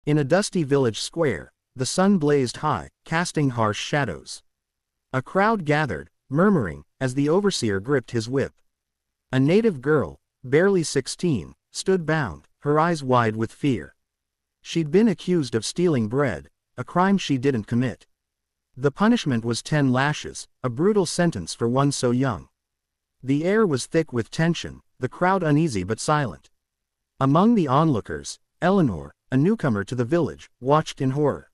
In a dusty village square, the sun blazed high, casting harsh shadows. A crowd gathered, murmuring, as the overseer gripped his whip. A native girl, barely 16, stood bound, her eyes wide with fear. She'd been accused of stealing bread, a crime she didn't commit. The punishment was 10 lashes, a brutal sentence for one so young. The air was thick with tension, the crowd uneasy but silent. Among the onlookers, Eleanor, a newcomer to the village, watched in horror.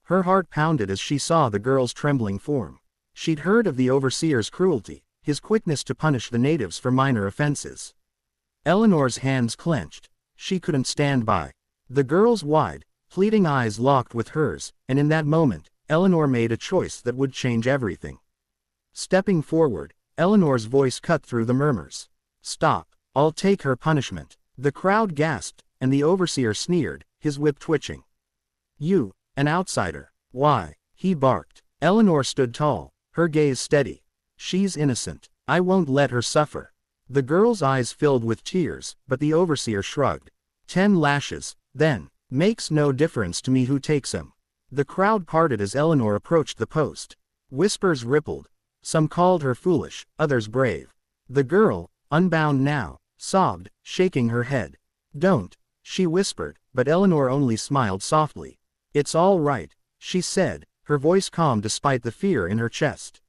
Her heart pounded as she saw the girl's trembling form. She'd heard of the overseer's cruelty, his quickness to punish the natives for minor offenses. Eleanor's hands clenched. She couldn't stand by. The girl's wide, pleading eyes locked with hers, and in that moment, Eleanor made a choice that would change everything. Stepping forward, Eleanor's voice cut through the murmurs. "Stop, I'll take her punishment." The crowd gasped, and the overseer sneered, his whip twitching. "You, an outsider. Why?" he barked. Eleanor stood tall, her gaze steady. "She's innocent. I won't let her suffer." The girl's eyes filled with tears, but the overseer shrugged. 10 lashes, then. Makes no difference to me who takes them." The crowd parted as Eleanor approached the post. Whispers rippled. Some called her foolish, others brave. The girl, unbound now, sobbed, shaking her head. "Don't," she whispered, but Eleanor only smiled softly. "It's all right," she said, her voice calm despite the fear in her chest.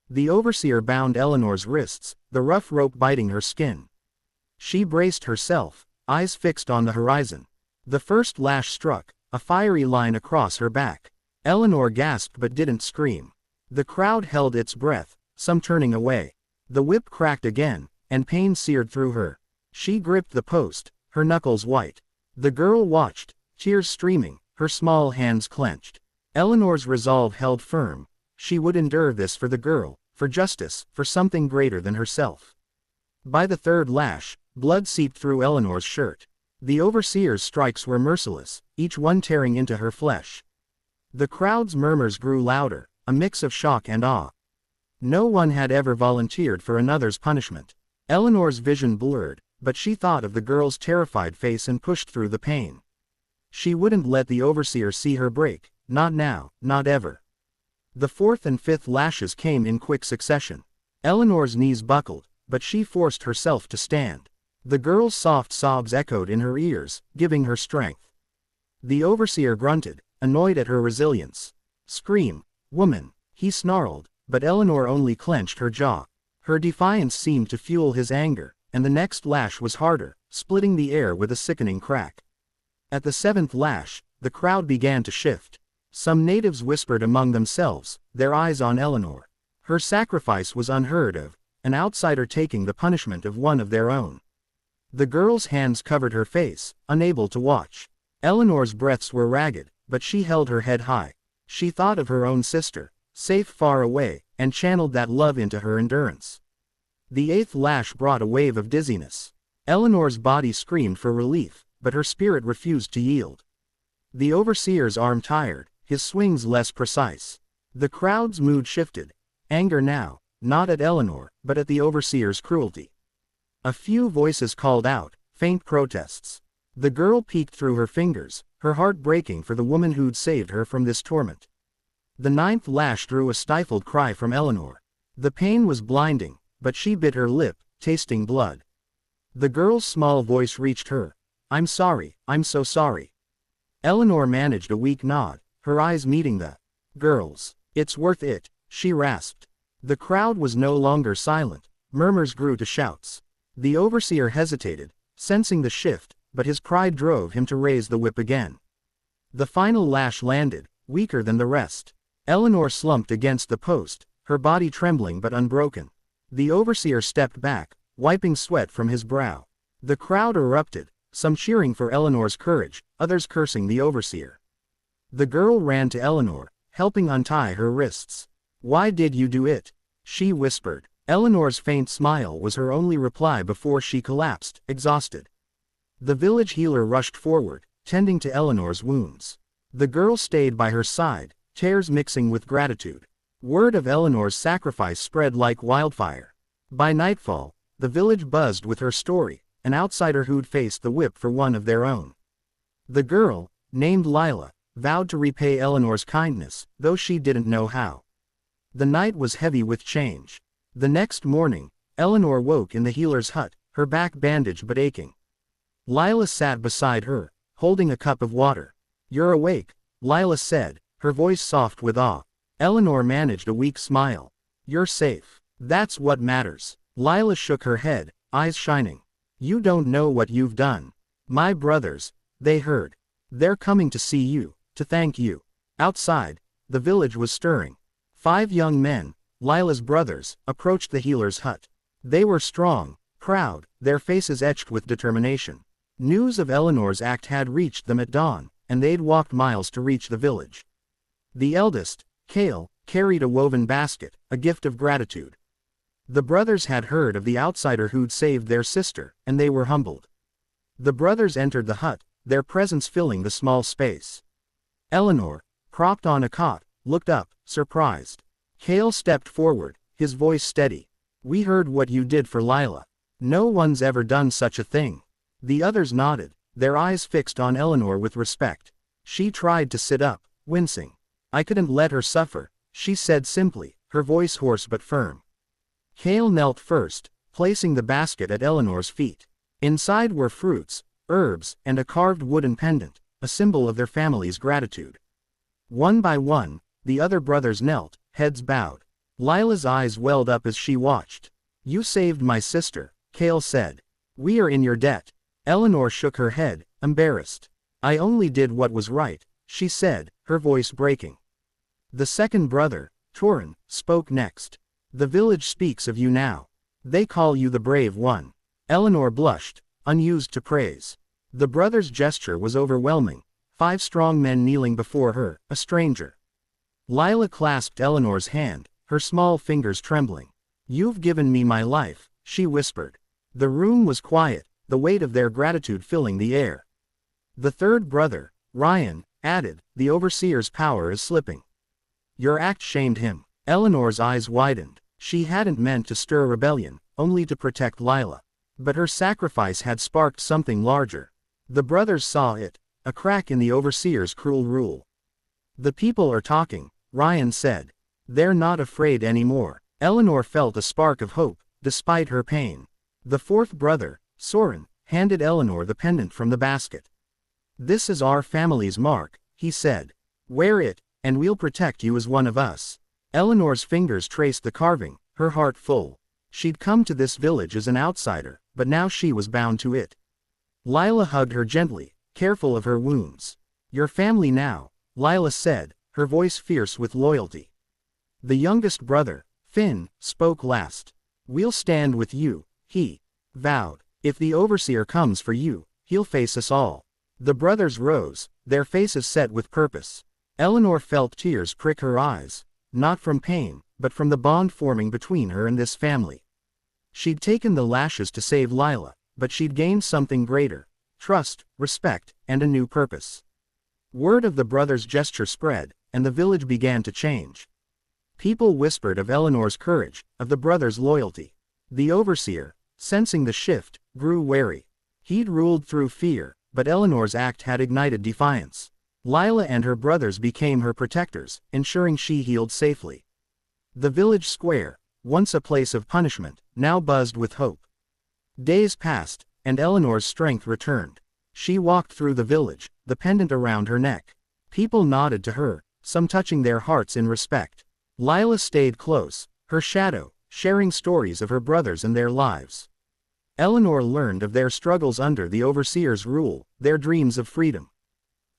The overseer bound Eleanor's wrists, the rough rope biting her skin. She braced herself, eyes fixed on the horizon. The first lash struck, a fiery line across her back. Eleanor gasped but didn't scream. The crowd held its breath, some turning away. The whip cracked again, and pain seared through her. She gripped the post, her knuckles white. The girl watched, tears streaming, her small hands clenched. Eleanor's resolve held firm. She would endure this for the girl, for justice, for something greater than herself. By the third lash, blood seeped through Eleanor's shirt. The overseer's strikes were merciless, each one tearing into her flesh. The crowd's murmurs grew louder, a mix of shock and awe. No one had ever volunteered for another's punishment. Eleanor's vision blurred, but she thought of the girl's terrified face and pushed through the pain. She wouldn't let the overseer see her break, not now, not ever. The fourth and fifth lashes came in quick succession. Eleanor's knees buckled, but she forced herself to stand. The girl's soft sobs echoed in her ears, giving her strength. The overseer grunted, annoyed at her resilience. "Scream, woman," he snarled, but Eleanor only clenched her jaw. Her defiance seemed to fuel his anger, and the next lash was harder, splitting the air with a sickening crack. At the seventh lash, the crowd began to shift. Some natives whispered among themselves, their eyes on Eleanor. Her sacrifice was unheard of, an outsider taking the punishment of one of their own. The girl's hands covered her face, unable to watch. Eleanor's breaths were ragged, but she held her head high. She thought of her own sister, safe far away, and channeled that love into her endurance. The eighth lash brought a wave of dizziness. Eleanor's body screamed for relief, but her spirit refused to yield. The overseer's arm tired, his swings less precise. The crowd's mood shifted. Anger now, not at Eleanor, but at the overseer's cruelty. A few voices called out, faint protests. The girl peeked through her fingers, her heart breaking for the woman who'd saved her from this torment. The ninth lash drew a stifled cry from Eleanor. The pain was blinding, but she bit her lip, tasting blood. The girl's small voice reached her. "I'm sorry, I'm so sorry." Eleanor managed a weak nod, her eyes meeting the girl's. "It's worth it," she rasped. The crowd was no longer silent, murmurs grew to shouts. The overseer hesitated, sensing the shift, but his pride drove him to raise the whip again. The final lash landed, weaker than the rest. Eleanor slumped against the post, her body trembling but unbroken. The overseer stepped back, wiping sweat from his brow. The crowd erupted, some cheering for Eleanor's courage, others cursing the overseer. The girl ran to Eleanor, helping untie her wrists. "Why did you do it?" she whispered. Eleanor's faint smile was her only reply before she collapsed, exhausted. The village healer rushed forward, tending to Eleanor's wounds. The girl stayed by her side, tears mixing with gratitude. Word of Eleanor's sacrifice spread like wildfire. By nightfall, the village buzzed with her story, an outsider who'd faced the whip for one of their own. The girl, named Lila, vowed to repay Eleanor's kindness, though she didn't know how. The night was heavy with change. The next morning, Eleanor woke in the healer's hut, her back bandaged but aching. Lila sat beside her, holding a cup of water. "You're awake," Lila said, her voice soft with awe. Eleanor managed a weak smile. "You're safe. That's what matters." Lila shook her head, eyes shining. "You don't know what you've done. My brothers, they heard. They're coming to see you, to thank you." Outside, the village was stirring. 5 young men, Lila's brothers, approached the healer's hut. They were strong, proud, their faces etched with determination. News of Eleanor's act had reached them at dawn, and they'd walked miles to reach the village. The eldest, Hale, carried a woven basket, a gift of gratitude. The brothers had heard of the outsider who'd saved their sister, and they were humbled. The brothers entered the hut, their presence filling the small space. Eleanor, propped on a cot, looked up, surprised. Hale stepped forward, his voice steady. "We heard what you did for Lila. No one's ever done such a thing." The others nodded, their eyes fixed on Eleanor with respect. She tried to sit up, wincing. "I couldn't let her suffer," she said simply, her voice hoarse but firm. Hale knelt first, placing the basket at Eleanor's feet. Inside were fruits, herbs, and a carved wooden pendant, a symbol of their family's gratitude. One by one, the other brothers knelt, heads bowed. Lila's eyes welled up as she watched. "You saved my sister," Hale said. "We are in your debt." Eleanor shook her head, embarrassed. "I only did what was right," she said, her voice breaking. The second brother, Torin, spoke next. "The village speaks of you now. They call you the brave one." Eleanor blushed, unused to praise. The brother's gesture was overwhelming. 5 strong men kneeling before her, a stranger. Lila clasped Eleanor's hand, her small fingers trembling. "You've given me my life," she whispered. The room was quiet, the weight of their gratitude filling the air. The third brother, Ryan, added, "The overseer's power is slipping. Your act shamed him." Eleanor's eyes widened. She hadn't meant to stir rebellion, only to protect Lila. But her sacrifice had sparked something larger. The brothers saw it, a crack in the overseer's cruel rule. "The people are talking," Ryan said. "They're not afraid anymore." Eleanor felt a spark of hope, despite her pain. The fourth brother, Soren, handed Eleanor the pendant from the basket. "This is our family's mark," he said. "Wear it, and we'll protect you as one of us." Eleanor's fingers traced the carving, her heart full. She'd come to this village as an outsider, but now she was bound to it. Lila hugged her gently, careful of her wounds. "Your family now," Lila said, her voice fierce with loyalty. The youngest brother, Finn, spoke last. "We'll stand with you," he vowed. "If the overseer comes for you, he'll face us all." The brothers rose, their faces set with purpose. Eleanor felt tears prick her eyes, not from pain, but from the bond forming between her and this family. She'd taken the lashes to save Lila, but she'd gained something greater: trust, respect, and a new purpose. Word of the brothers' gesture spread, and the village began to change. People whispered of Eleanor's courage, of the brothers' loyalty. The overseer, sensing the shift, grew wary. He'd ruled through fear, but Eleanor's act had ignited defiance. Lila and her brothers became her protectors, ensuring she healed safely. The village square, once a place of punishment, now buzzed with hope. Days passed, and Eleanor's strength returned. She walked through the village, the pendant around her neck. People nodded to her, some touching their hearts in respect. Lila stayed close, her shadow, sharing stories of her brothers and their lives. Eleanor learned of their struggles under the overseer's rule, their dreams of freedom.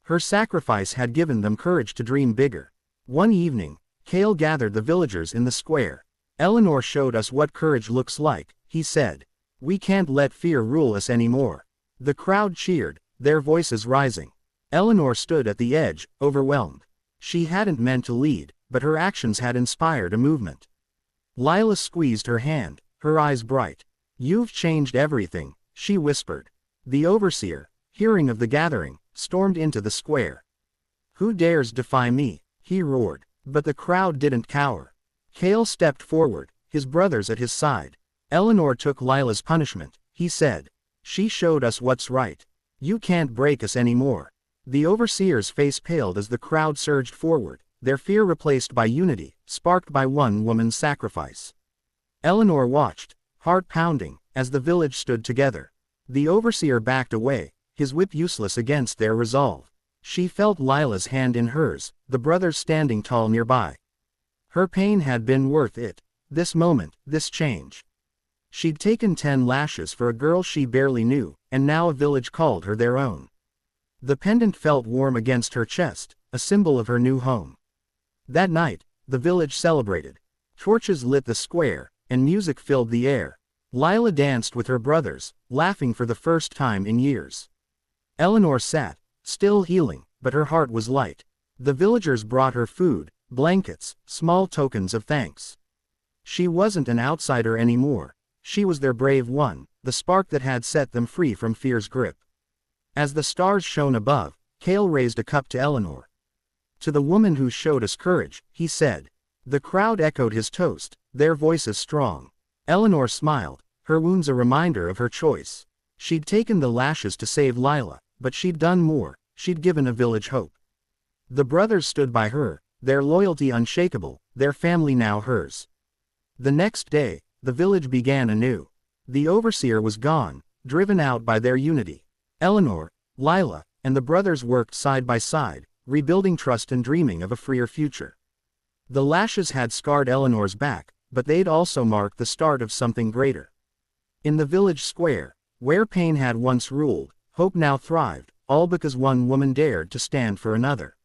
Her sacrifice had given them courage to dream bigger. One evening, Hale gathered the villagers in the square. "Eleanor showed us what courage looks like," he said. "We can't let fear rule us anymore." The crowd cheered, their voices rising. Eleanor stood at the edge, overwhelmed. She hadn't meant to lead, but her actions had inspired a movement. Lila squeezed her hand, her eyes bright. "You've changed everything," she whispered. The overseer, hearing of the gathering, stormed into the square. "Who dares defy me?" he roared. But the crowd didn't cower. Hale stepped forward, his brothers at his side. "Eleanor took Lila's punishment," he said. "She showed us what's right. You can't break us anymore." The overseer's face paled as the crowd surged forward, their fear replaced by unity, sparked by one woman's sacrifice. Eleanor watched, heart pounding, as the village stood together. The overseer backed away, his whip useless against their resolve. She felt Lila's hand in hers, the brothers standing tall nearby. Her pain had been worth it. This moment, this change. She'd taken 10 lashes for a girl she barely knew, and now a village called her their own. The pendant felt warm against her chest, a symbol of her new home. That night, the village celebrated. Torches lit the square, and music filled the air. Lila danced with her brothers, laughing for the first time in years. Eleanor sat, still healing, but her heart was light. The villagers brought her food, blankets, small tokens of thanks. She wasn't an outsider anymore. She was their brave one, the spark that had set them free from fear's grip. As the stars shone above, Cale raised a cup to Eleanor. "To the woman who showed us courage," he said. The crowd echoed his toast, their voices strong. Eleanor smiled, her wounds a reminder of her choice. She'd taken the lashes to save Lila, but she'd done more, she'd given a village hope. The brothers stood by her, their loyalty unshakable, their family now hers. The next day, the village began anew. The overseer was gone, driven out by their unity. Eleanor, Lila, and the brothers worked side by side, rebuilding trust and dreaming of a freer future. The lashes had scarred Eleanor's back, but they'd also marked the start of something greater. In the village square, where pain had once ruled, hope now thrived, all because one woman dared to stand for another.